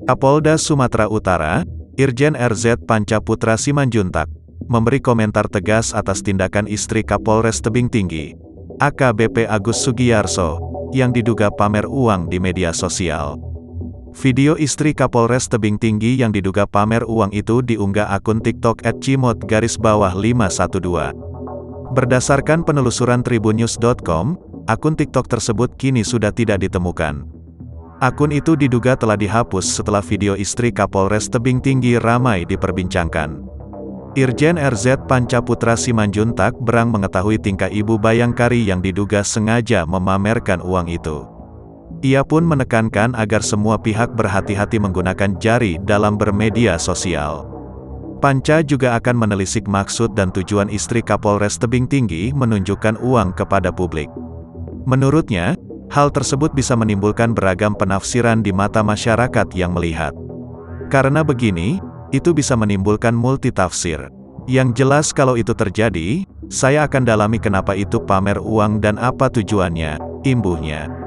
Kapolda Sumatera Utara, Irjen RZ Pancaputra Simanjuntak, memberi komentar tegas atas tindakan istri Kapolres Tebing Tinggi, AKBP Agus Sugiyarso, yang diduga pamer uang di media sosial. Video istri Kapolres Tebing Tinggi yang diduga pamer uang itu diunggah akun TikTok @cimot_512. Berdasarkan penelusuran tribunnews.com, akun TikTok tersebut kini sudah tidak ditemukan. Akun itu diduga telah dihapus setelah video istri Kapolres Tebing Tinggi ramai diperbincangkan. Irjen RZ Pancaputra Simanjuntak berang mengetahui tingkah Ibu Bayangkari yang diduga sengaja memamerkan uang itu. Ia pun menekankan agar semua pihak berhati-hati menggunakan jari dalam bermedia sosial. Panca juga akan menelisik maksud dan tujuan istri Kapolres Tebing Tinggi menunjukkan uang kepada publik. Menurutnya, hal tersebut bisa menimbulkan beragam penafsiran di mata masyarakat yang melihat. Karena begini, itu bisa menimbulkan multitafsir. Yang jelas kalau itu terjadi, saya akan dalami kenapa itu pamer uang dan apa tujuannya, imbuhnya.